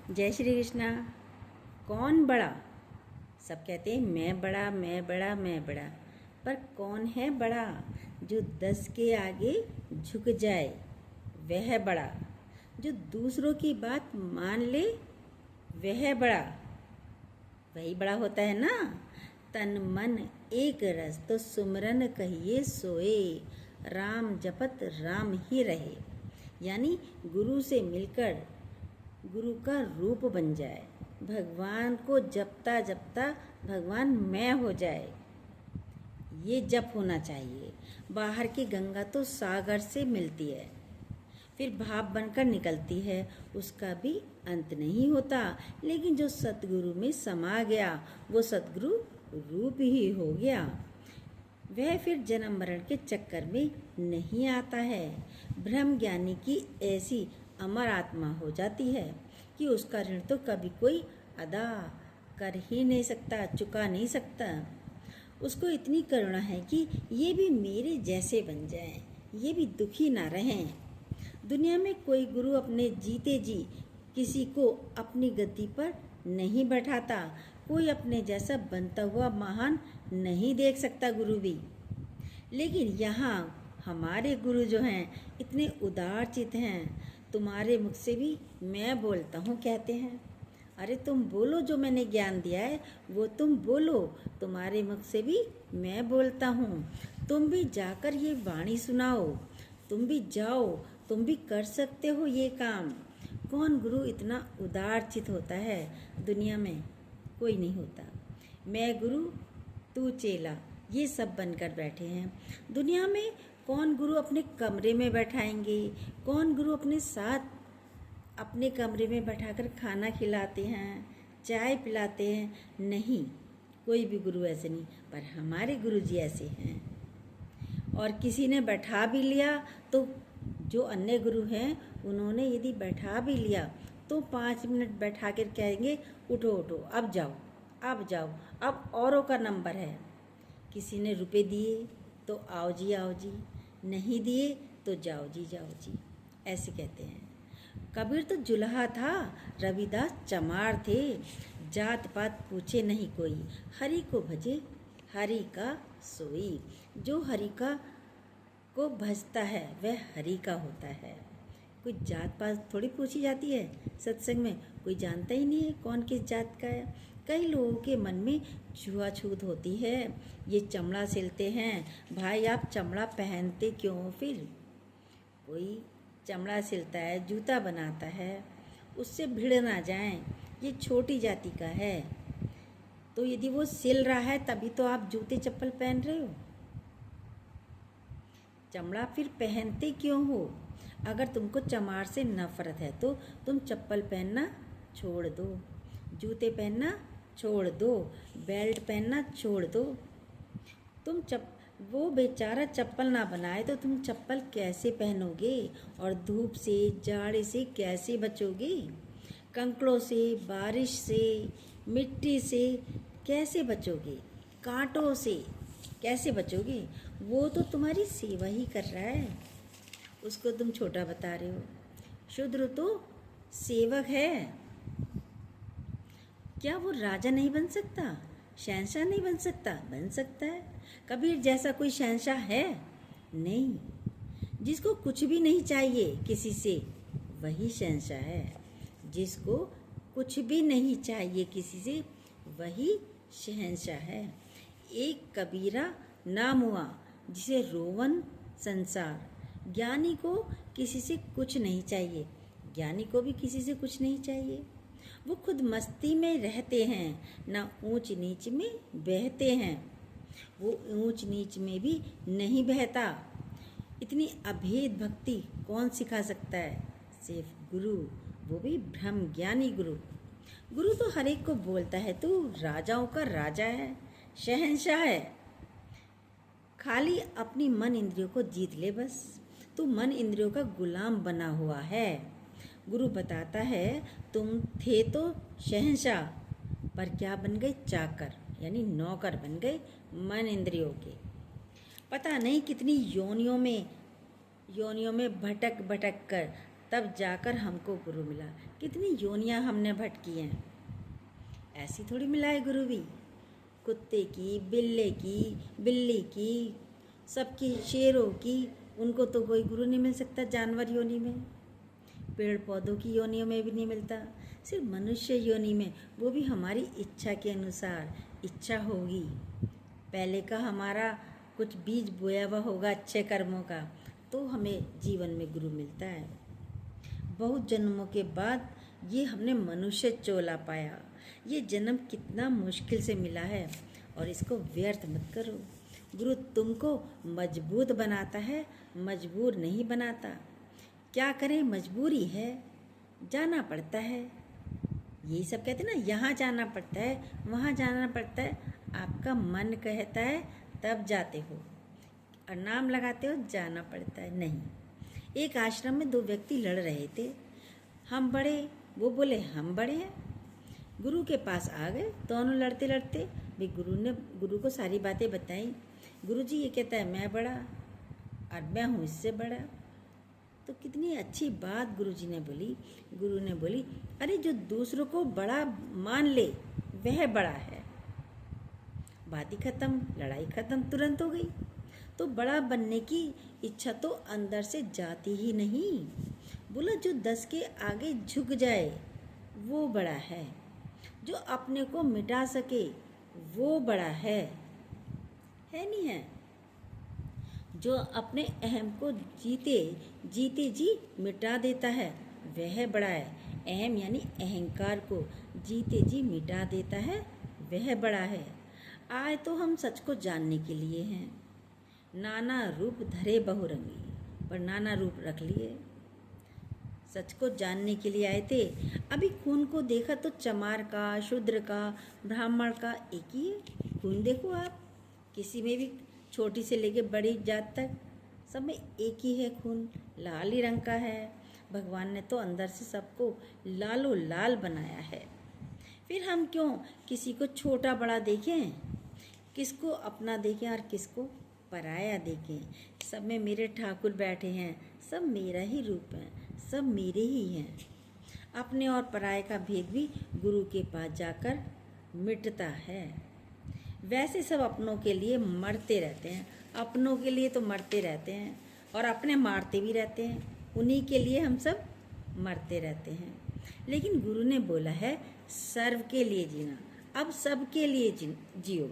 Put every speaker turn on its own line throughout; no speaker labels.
जय श्री कृष्णा। कौन बड़ा? सब कहते हैं मैं बड़ा, मैं बड़ा, मैं बड़ा। पर कौन है बड़ा? जो 10 के आगे झुक जाए वह बड़ा। जो दूसरों की बात मान ले वह बड़ा। वही बड़ा होता है ना। तन मन एक रस तो सुमरन कहिए सोए, राम जपत राम ही रहे। यानी गुरु से मिलकर गुरु का रूप बन जाए, भगवान को जपता जपता भगवान मैं हो जाए। ये जप होना चाहिए। बाहर की गंगा तो सागर से मिलती है, फिर भाप बनकर निकलती है, उसका भी अंत नहीं होता। लेकिन जो सतगुरु में समा गया वो सतगुरु रूप ही हो गया। वह फिर जन्म मरण के चक्कर में नहीं आता है। ब्रह्म ज्ञानी की ऐसी अमर आत्मा हो जाती है कि उसका ऋण तो कभी कोई अदा कर ही नहीं सकता, चुका नहीं सकता। उसको इतनी करुणा है कि ये भी मेरे जैसे बन जाएं, ये भी दुखी ना रहें। दुनिया में कोई गुरु अपने जीते जी किसी को अपनी गद्दी पर नहीं बैठाता। कोई अपने जैसा बनता हुआ महान नहीं देख सकता गुरु भी। लेकिन यहाँ हमारे गुरु जो हैं इतने उदार चित हैं, तुम्हारे मुख से भी मैं बोलता हूँ कहते हैं। अरे तुम बोलो, जो मैंने ज्ञान दिया है वो तुम बोलो, तुम्हारे मुख से भी मैं बोलता हूँ। तुम भी जाकर ये वाणी सुनाओ, तुम भी जाओ, तुम भी कर सकते हो ये काम। कौन गुरु इतना उदार चित होता है? दुनिया में कोई नहीं होता। मैं गुरु तू चेला, ये सब बनकर बैठे हैं। दुनिया में कौन गुरु अपने कमरे में बैठाएंगे? कौन गुरु अपने साथ अपने कमरे में बैठाकर खाना खिलाते हैं, चाय पिलाते हैं? नहीं, कोई भी गुरु ऐसे नहीं। पर हमारे गुरु जी ऐसे हैं। और किसी ने बैठा भी लिया तो जो अन्य गुरु हैं उन्होंने यदि बैठा भी लिया तो 5 मिनट बैठा कर कहेंगे उठो उठो, अब जाओ, अब जाओ, अब औरों का नंबर है। किसी ने रुपए दिए तो आओ जी, नहीं दिए तो जाओ जी, ऐसे कहते हैं। कबीर तो जुल्हा था, रविदास चमार थे। जात पात पूछे नहीं कोई, हरि को भजे हरि का सोई। जो हरि का को भजता है वह हरि का होता है। कोई जात पात थोड़ी पूछी जाती है सत्संग में। कोई जानता ही नहीं है कौन किस जात का है। कई लोगों के मन में छुआछूत होती है। ये चमड़ा सिलते हैं, भाई आप चमड़ा पहनते क्यों? फिर कोई चमड़ा सिलता है, जूता बनाता है, उससे भिड़ ना जाएं, ये छोटी जाति का है। तो यदि वो सिल रहा है तभी तो आप जूते चप्पल पहन रहे हो। चमड़ा फिर पहनते क्यों हो? अगर तुमको चमार से नफरत है तो तुम चप्पल पहनना छोड़ दो, जूते पहनना छोड़ दो, बेल्ट पहनना छोड़ दो। वो बेचारा चप्पल ना बनाए तो तुम चप्पल कैसे पहनोगे? और धूप से, जाड़े से कैसे बचोगे? कंकड़ों से, बारिश से, मिट्टी से कैसे बचोगे? कांटों से कैसे बचोगे? वो तो तुम्हारी सेवा ही कर रहा है, उसको तुम छोटा बता रहे हो। शूद्र तो सेवक है। क्या वो राजा नहीं बन सकता? शहंशाह नहीं बन सकता? बन सकता है। कबीर जैसा कोई शहंशाह है? नहीं। जिसको कुछ भी नहीं चाहिए किसी से वही शहंशाह है। जिसको कुछ भी नहीं चाहिए किसी से वही शहंशाह है। एक कबीरा नाम हुआ जिसे रोवन संसार। ज्ञानी को किसी से कुछ नहीं चाहिए, ज्ञानी को भी किसी से कुछ नहीं चाहिए। वो खुद मस्ती में रहते हैं, ना ऊंच नीच में बहते हैं। वो ऊंच नीच में भी नहीं बहता। इतनी अभेद भक्ति कौन सिखा सकता है? सिर्फ गुरु, वो भी ब्रह्म ज्ञानी गुरु। गुरु तो हर एक को बोलता है तू राजाओं का राजा है, शहंशाह है। खाली अपनी मन इंद्रियों को जीत ले बस। तू मन इंद्रियों का गुलाम बना हुआ है। गुरु बताता है तुम थे तो शहंशाह, पर क्या बन गए? चाकर, यानी नौकर बन गए मन इंद्रियों के। पता नहीं कितनी योनियों में भटक भटक कर तब जाकर हमको गुरु मिला। कितनी योनियां हमने भटकी हैं, ऐसी थोड़ी मिला है गुरु भी। कुत्ते की, बिल्ली की, सबकी, शेरों की, उनको तो कोई गुरु नहीं मिल सकता जानवर योनि में। पेड़ पौधों की योनियों में भी नहीं मिलता, सिर्फ मनुष्य योनि में, वो भी हमारी इच्छा के अनुसार। इच्छा होगी, पहले का हमारा कुछ बीज बोया हुआ होगा अच्छे कर्मों का, तो हमें जीवन में गुरु मिलता है। बहुत जन्मों के बाद ये हमने मनुष्य चोला पाया। ये जन्म कितना मुश्किल से मिला है, और इसको व्यर्थ मत करो। गुरु तुमको मजबूत बनाता है, मजबूर नहीं बनाता। क्या करें, मजबूरी है, जाना पड़ता है। यही सब कहते हैं ना, यहाँ जाना पड़ता है, वहाँ जाना पड़ता है। आपका मन कहता है तब जाते हो, और नाम लगाते हो, जाना पड़ता है नहीं। एक आश्रम में दो व्यक्ति लड़ रहे थे, हम बड़े, वो बोले हम बड़े हैं। गुरु के पास आ गए, दोनों लड़ते लड़ते भी गुरु को सारी बातें बताई। गुरु जी ये कहता है मैं बड़ा, और मैं हूँ इससे बड़ा। तो कितनी अच्छी बात गुरु जी ने बोली। गुरु ने बोली, अरे जो दूसरों को बड़ा मान ले वह बड़ा है। बात ही खत्म, लड़ाई खत्म, तुरंत हो गई। तो बड़ा बनने की इच्छा तो अंदर से जाती ही नहीं। बोला जो 10 के आगे झुक जाए वो बड़ा है, जो अपने को मिटा सके वो बड़ा है नहीं है। जो अपने अहम को जीते जी मिटा देता है वह बड़ा है। अहम यानी अहंकार को जीते जी मिटा देता है वह बड़ा है। आए तो हम सच को जानने के लिए हैं। नाना रूप धरे बहुरंगी, पर नाना रूप रख लिए। सच को जानने के लिए आए थे। अभी खून को देखा तो चमार का, शूद्र का, ब्राह्मण का एक ही है। खून देखो आप, किसी में भी छोटी से लेके बड़ी जात तक सब में एक ही है खून, लाल ही रंग का है। भगवान ने तो अंदर से सबको लालो लाल बनाया है। फिर हम क्यों किसी को छोटा बड़ा देखें, किसको अपना देखें और किसको पराया देखें। सब में मेरे ठाकुर बैठे हैं, सब मेरा ही रूप है, सब मेरे ही हैं। अपने और पराये का भेद भी गुरु के पास जाकर मिटता है। वैसे सब अपनों के लिए मरते रहते हैं, अपनों के लिए तो मरते रहते हैं, और अपने मारते भी रहते हैं। उन्हीं के लिए हम सब मरते रहते हैं। लेकिन गुरु ने बोला है सर्व के लिए जीना, अब सबके लिए जियो।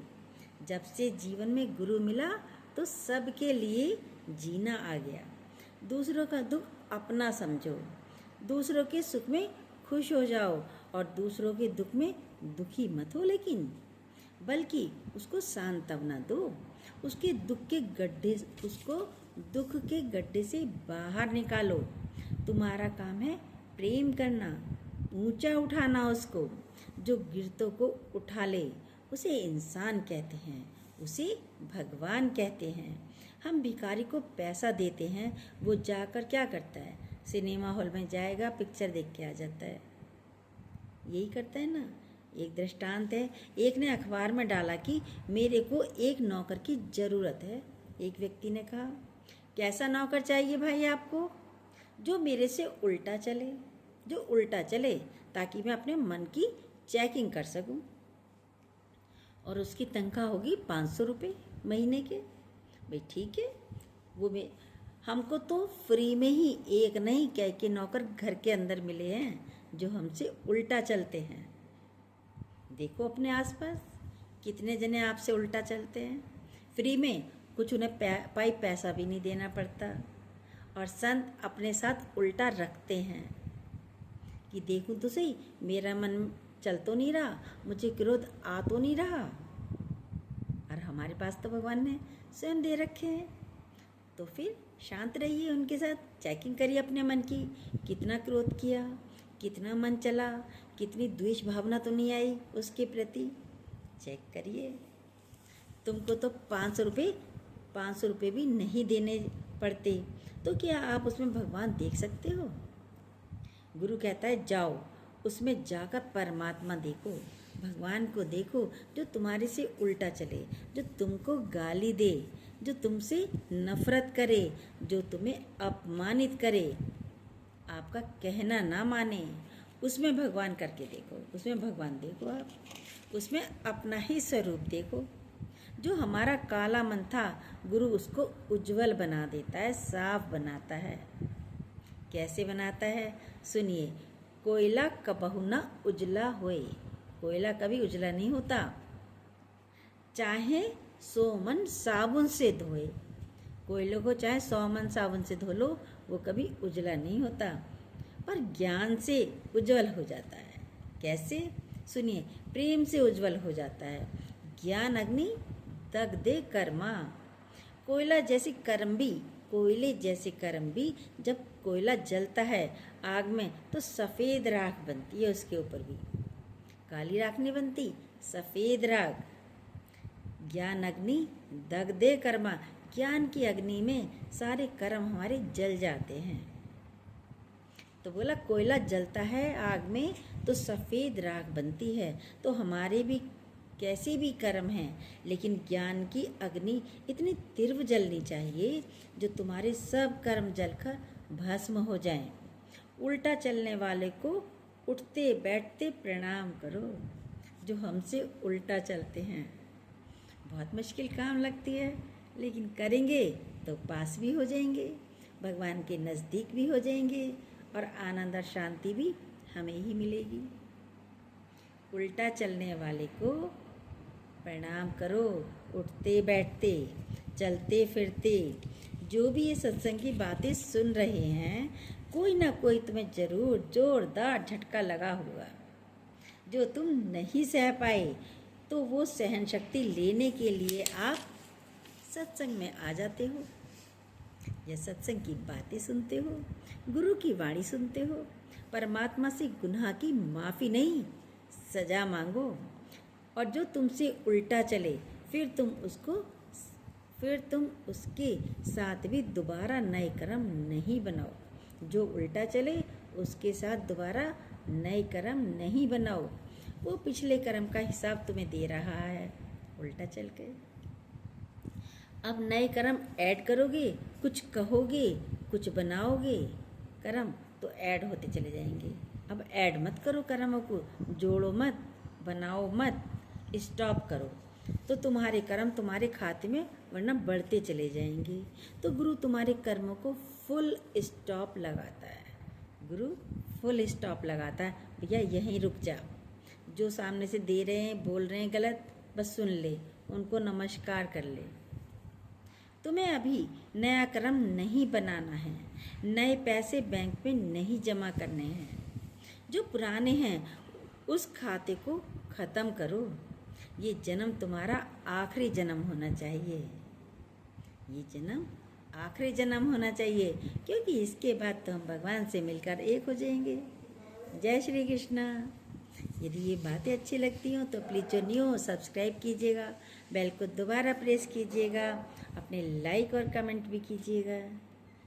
जब से जीवन में गुरु मिला तो सबके लिए जीना आ गया। दूसरों का दुख अपना समझो, दूसरों के सुख में खुश हो जाओ, और दूसरों के दुख में दुखी मत हो, लेकिन बल्कि उसको सांत्वना दो। उसको दुख के गड्ढे से बाहर निकालो। तुम्हारा काम है प्रेम करना, ऊंचा उठाना उसको। जो गिरतों को उठा ले उसे इंसान कहते हैं, उसे भगवान कहते हैं। हम भिखारी को पैसा देते हैं, वो जाकर क्या करता है, सिनेमा हॉल में जाएगा, पिक्चर देख के आ जाता है। यही करता है ना। एक दृष्टांत है, एक ने अखबार में डाला कि मेरे को एक नौकर की ज़रूरत है। एक व्यक्ति ने कहा, कैसा नौकर चाहिए भाई आपको? जो मेरे से उल्टा चले, ताकि मैं अपने मन की चेकिंग कर सकूं। और उसकी तनख्वाह होगी 500 रुपये महीने के। भाई ठीक है, हमको तो फ्री में ही एक नहीं कह के नौकर घर के अंदर मिले हैं जो हमसे उल्टा चलते हैं। देखो अपने आसपास कितने जने आपसे उल्टा चलते हैं फ्री में, कुछ उन्हें पैसा भी नहीं देना पड़ता। और संत अपने साथ उल्टा रखते हैं कि देखूं तो सही, मेरा मन चल तो नहीं रहा, मुझे क्रोध आ तो नहीं रहा। और हमारे पास तो भगवान ने स्वयं दे रखे हैं। तो फिर शांत रहिए, उनके साथ चेकिंग करिए अपने मन की, कितना क्रोध किया, कितना मन चला, कितनी द्वेष भावना तो नहीं आई उसके प्रति, चेक करिए। तुमको तो 500 रुपये भी नहीं देने पड़ते, तो क्या आप उसमें भगवान देख सकते हो? गुरु कहता है जाओ, उसमें जाकर परमात्मा देखो, भगवान को देखो, जो तुम्हारे से उल्टा चले, जो तुमको गाली दे, जो तुमसे नफरत करे, जो तुम्हें अपमानित करे। आपका कहना ना माने, उसमें भगवान करके देखो, उसमें भगवान देखो आप, उसमें अपना ही स्वरूप देखो। जो हमारा काला मन था, गुरु उसको उज्जवल बना देता है, साफ बनाता है। कैसे बनाता है? सुनिए, कोयला कबहु न उजला होए। कोयला कभी उजला नहीं होता, चाहे 100 मन साबुन से धोए। कोयले को चाहे 100 मन साबुन से धो लो, वो कभी उजला नहीं होता, पर ज्ञान से उज्जवल हो जाता है। कैसे? सुनिए, प्रेम से उज्जवल हो जाता है। ज्ञान अग्नि दग दे कर्मा। कोयला जैसी कर्म भी, कोयले जैसे कर्म भी, जब कोयला जलता है आग में तो सफ़ेद राख बनती है, उसके ऊपर भी काली राख नहीं बनती, सफ़ेद राख। ज्ञान अग्नि दग दे कर्मा, ज्ञान की अग्नि में सारे कर्म हमारे जल जाते हैं। तो बोला कोयला जलता है आग में तो सफ़ेद राख बनती है। तो हमारे भी कैसे भी कर्म हैं, लेकिन ज्ञान की अग्नि इतनी तीव्र जलनी चाहिए जो तुम्हारे सब कर्म जलकर भस्म हो जाएं। उल्टा चलने वाले को उठते बैठते प्रणाम करो, जो हमसे उल्टा चलते हैं। बहुत मुश्किल काम लगती है, लेकिन करेंगे तो पास भी हो जाएंगे, भगवान के नज़दीक भी हो जाएंगे, और आनंद और शांति भी हमें ही मिलेगी। उल्टा चलने वाले को प्रणाम करो, उठते बैठते, चलते फिरते। जो भी ये सत्संग की बातें सुन रहे हैं, कोई ना कोई तुम्हें जरूर जोरदार झटका लगा होगा, जो तुम नहीं सह पाए। तो वो सहन शक्ति लेने के लिए आप सत्संग में आ जाते हो, या सत्संग की बातें सुनते हो, गुरु की वाणी सुनते हो। परमात्मा से गुनाह की माफ़ी नहीं, सजा मांगो। और जो तुमसे उल्टा चले, फिर तुम उसके साथ भी दोबारा नए कर्म नहीं बनाओ। जो उल्टा चले उसके साथ दोबारा नए कर्म नहीं बनाओ। वो पिछले कर्म का हिसाब तुम्हें दे रहा है उल्टा चल के। अब नए कर्म ऐड करोगे, कुछ कहोगे, कुछ बनाओगे कर्म, तो ऐड होते चले जाएंगे। अब ऐड मत करो कर्मों को, जोड़ो मत, बनाओ मत, स्टॉप करो, तो तुम्हारे कर्म तुम्हारे खाते में वरना बढ़ते चले जाएंगे। तो गुरु तुम्हारे कर्मों को फुल स्टॉप लगाता है। गुरु फुल स्टॉप लगाता है, भैया यहीं रुक जा। जो सामने से दे रहे हैं, बोल रहे हैं गलत, बस सुन ले, उनको नमस्कार कर ले। तुम्हें अभी नया कर्म नहीं बनाना है, नए पैसे बैंक में नहीं जमा करने हैं। जो पुराने हैं उस खाते को ख़त्म करो। ये जन्म तुम्हारा आखिरी जन्म होना चाहिए, ये जन्म आखिरी जन्म होना चाहिए, क्योंकि इसके बाद तो हम भगवान से मिलकर एक हो जाएंगे। जय श्री कृष्णा। यदि ये बातें अच्छी लगती हों तो प्लीज़ जो न्यू हो सब्सक्राइब कीजिएगा, बेल को दोबारा प्रेस कीजिएगा, अपने लाइक और कमेंट भी कीजिएगा।